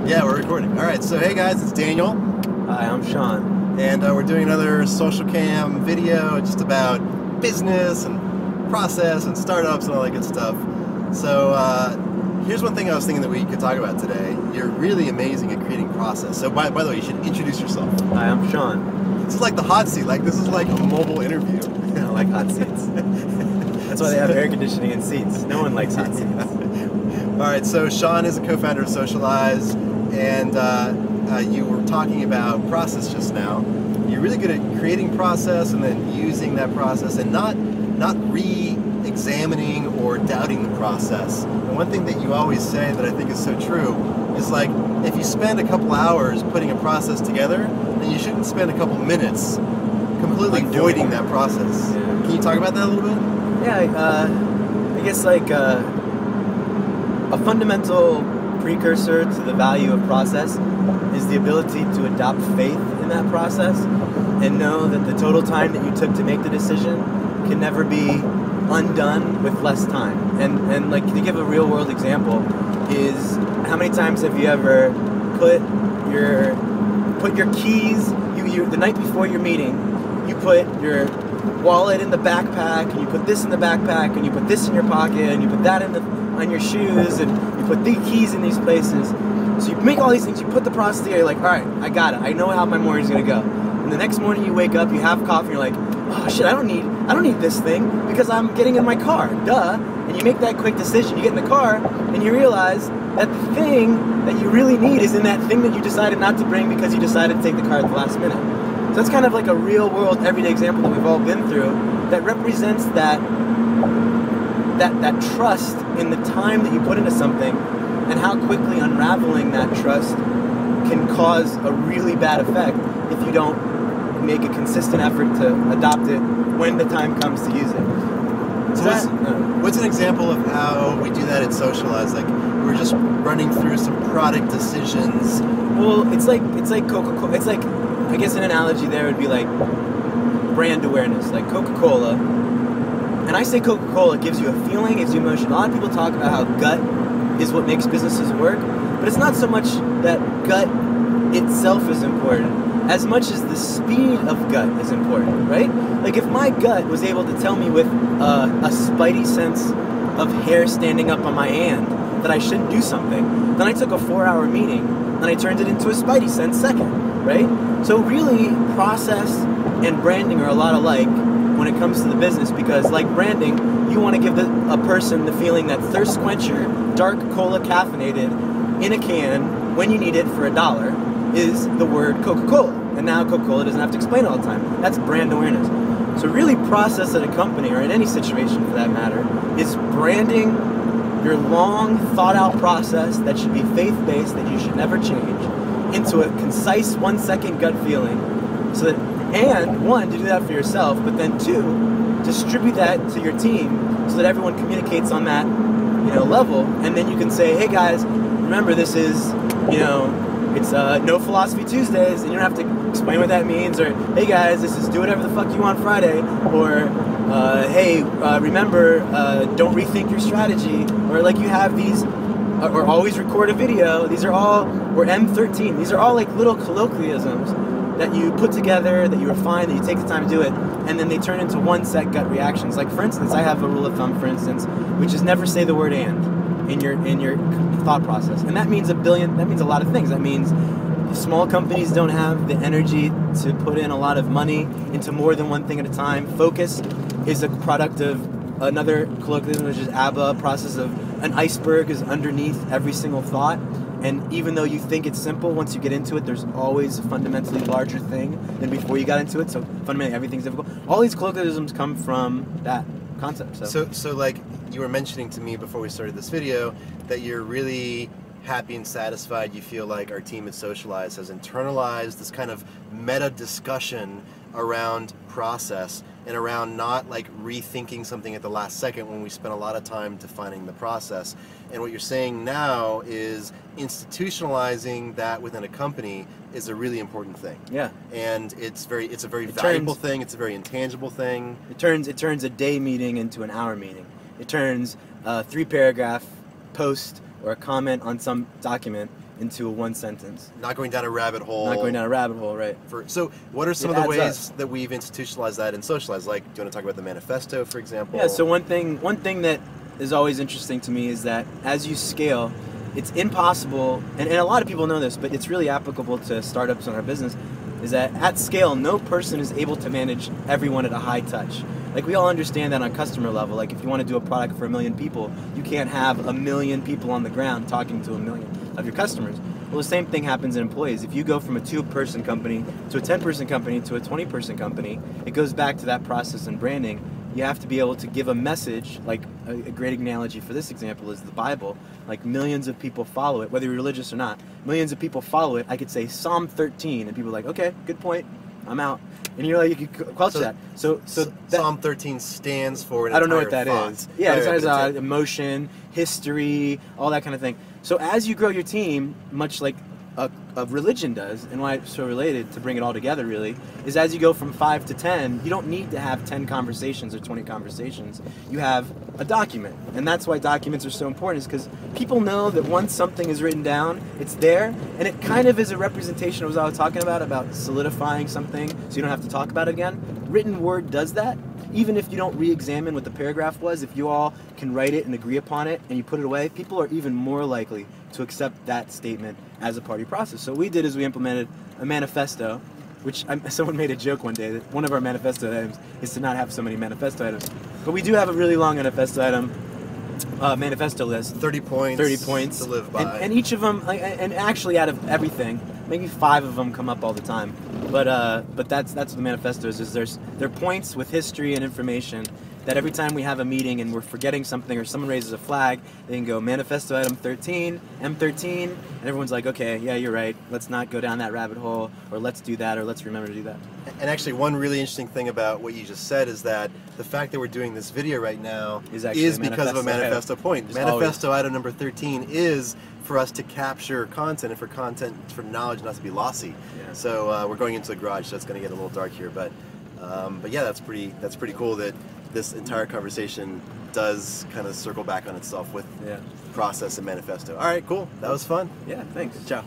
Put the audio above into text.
Yeah, we're recording. All right, so hey guys, it's Daniel. Hi, I'm Sean. And we're doing another social cam video just about business and process and startups and all that good stuff. So here's one thing I was thinking that we could talk about today. You're really amazing at creating process. So by the way, you should introduce yourself. Hi, I'm Sean. This is like the hot seat. Like, this is like a mobile interview. I don't like hot seats. That's why they have air conditioning in seats. No one likes hot seats. All right, so Sean is a co-founder of Socialize, and you were talking about process just now. You're really good at creating process and then using that process and not re-examining or doubting the process. And one thing that you always say that I think is so true is, like, if you spend a couple hours putting a process together, then you shouldn't spend a couple minutes completely voiding that process. Yeah. Can you talk about that a little bit? Yeah, I guess like a fundamental precursor to the value of process is the ability to adopt faith in that process and know that the total time that you took to make the decision can never be undone with less time. And like, to give a real world example, is how many times have you ever put your keys, the night before your meeting, you put your wallet in the backpack, and you put this in the backpack, and you put this in your pocket, and you put that on your shoes, and you put the keys in these places. So you make all these things, you put the process together, you're like, all right, I got it, I know how my morning's gonna go. And the next morning you wake up, you have coffee, you're like, oh shit, I don't need this thing because I'm getting in my car, duh. And you make that quick decision, you get in the car, and you realize that the thing that you really need is in that thing that you decided not to bring because you decided to take the car at the last minute. So that's kind of like a real world, everyday example that we've all been through that represents that trust in the time that you put into something and how quickly unraveling that trust can cause a really bad effect if you don't make a consistent effort to adopt it when the time comes to use it. So what's an example of how we do that at Socialize? Like, we're just running through some product decisions. Well, it's like Coca-Cola. It's like, I guess an analogy there would be like brand awareness, like Coca-Cola. And I say Coca-Cola gives you a feeling, gives you emotion. A lot of people talk about how gut is what makes businesses work, but it's not so much that gut itself is important as much as the speed of gut is important, right? Like, if my gut was able to tell me with a spidey sense of hair standing up on my hand that I shouldn't do something, then I took a 4-hour meeting and I turned it into a spidey sense second, right? So really, process and branding are a lot alike when it comes to the business, because like branding, you want to give a person the feeling that thirst quencher, dark cola caffeinated in a can when you need it for $1 is the word Coca-Cola. And now Coca-Cola doesn't have to explain it all the time. That's brand awareness. So really, process at a company, or in any situation for that matter, is branding your long thought out process that should be faith-based, that you should never change, into a concise 1-second gut feeling, so that, and one, to do that for yourself, but then two, distribute that to your team so that everyone communicates on that, level, and then you can say, hey guys, remember this is, it's No Philosophy Tuesdays, and you don't have to explain what that means, or hey guys, this is do whatever the fuck you want Friday, or hey, remember, don't rethink your strategy, or like you have these, or always record a video. These are all, or M13, these are all like little colloquialisms that you put together, that you refine, that you take the time to do it, and then they turn into one-set gut reactions. Like, for instance, I have a rule of thumb, for instance, which is never say the word and in your thought process. And that means that means a lot of things. That means small companies don't have the energy to put in a lot of money into more than one thing at a time. Focus is a product of another colloquialism, which is ABBA, process of an iceberg is underneath every single thought. And even though you think it's simple, once you get into it, there's always a fundamentally larger thing than before you got into it. So fundamentally, everything's difficult. All these colloquialisms come from that concept. So like you were mentioning to me before we started this video, that you're really happy and satisfied. You feel like our team at Socialize has internalized this kind of meta discussion around process and around not like rethinking something at the last second when we spent a lot of time defining the process. And what you're saying now is institutionalizing that within a company is a really important thing. Yeah. And it's a very valuable thing. It's a very intangible thing. It turns a day meeting into an hour meeting. It turns a 3-paragraph post or a comment on some document into one sentence. Not going down a rabbit hole. Not going down a rabbit hole, right? So what are some It of the adds ways that we've institutionalized that and socialized? Like, do you want to talk about the manifesto, for example? Yeah, so one thing that is always interesting to me is that as you scale, it's impossible, and a lot of people know this, but it's really applicable to startups in our business, is that at scale, no person is able to manage everyone at a high touch. Like, we all understand that on customer level. Like, if you want to do a product for 1 million people, you can't have 1 million people on the ground talking to 1 million of your customers. Well, the same thing happens in employees. If you go from a 2-person company to a 10-person company to a 20-person company, it goes back to that process in branding. You have to be able to give a message. Like, a great analogy for this example is the Bible. Like, millions of people follow it, whether you're religious or not. Millions of people follow it. I could say Psalm 13, and people are like, okay, good point, I'm out. And you're like, you could quelch that. So that, Psalm 13 stands for an I don't know what entire that thought. is. Yeah, Right, it but has emotion, history, all that kind of thing. So as you grow your team, much like a religion does, and why it's so related to bring it all together really, is as you go from 5 to 10, you don't need to have 10 conversations or 20 conversations. You have a document. And that's why documents are so important, is because people know that once something is written down, it's there, and it kind of is a representation of what I was talking about solidifying something so you don't have to talk about it again. Written word does that. Even if you don't re-examine what the paragraph was, if you all can write it and agree upon it and you put it away, people are even more likely to accept that statement as a part of your process. So what we did is we implemented a manifesto, which someone made a joke one day that one of our manifesto items is to not have so many manifesto items. But we do have a really long manifesto item, manifesto list. 30 points. 30 points. To live by. And each of them, and actually out of everything, maybe 5 of them come up all the time. But that's what the manifesto is they're points with history and information that every time we have a meeting and we're forgetting something or someone raises a flag, they can go manifesto item 13, M13, and everyone's like, okay, yeah, you're right. Let's not go down that rabbit hole, or let's do that, or let's remember to do that. And actually, one really interesting thing about what you just said is that the fact that we're doing this video right now is because of a manifesto point. Manifesto item number 13 is for us to capture content and for knowledge not to be lossy. Yeah. So we're going into the garage, so it's going to get a little dark here, but yeah, that's pretty cool that this entire conversation does kind of circle back on itself with process and manifesto. All right, cool. That was fun. Yeah, thanks. Ciao.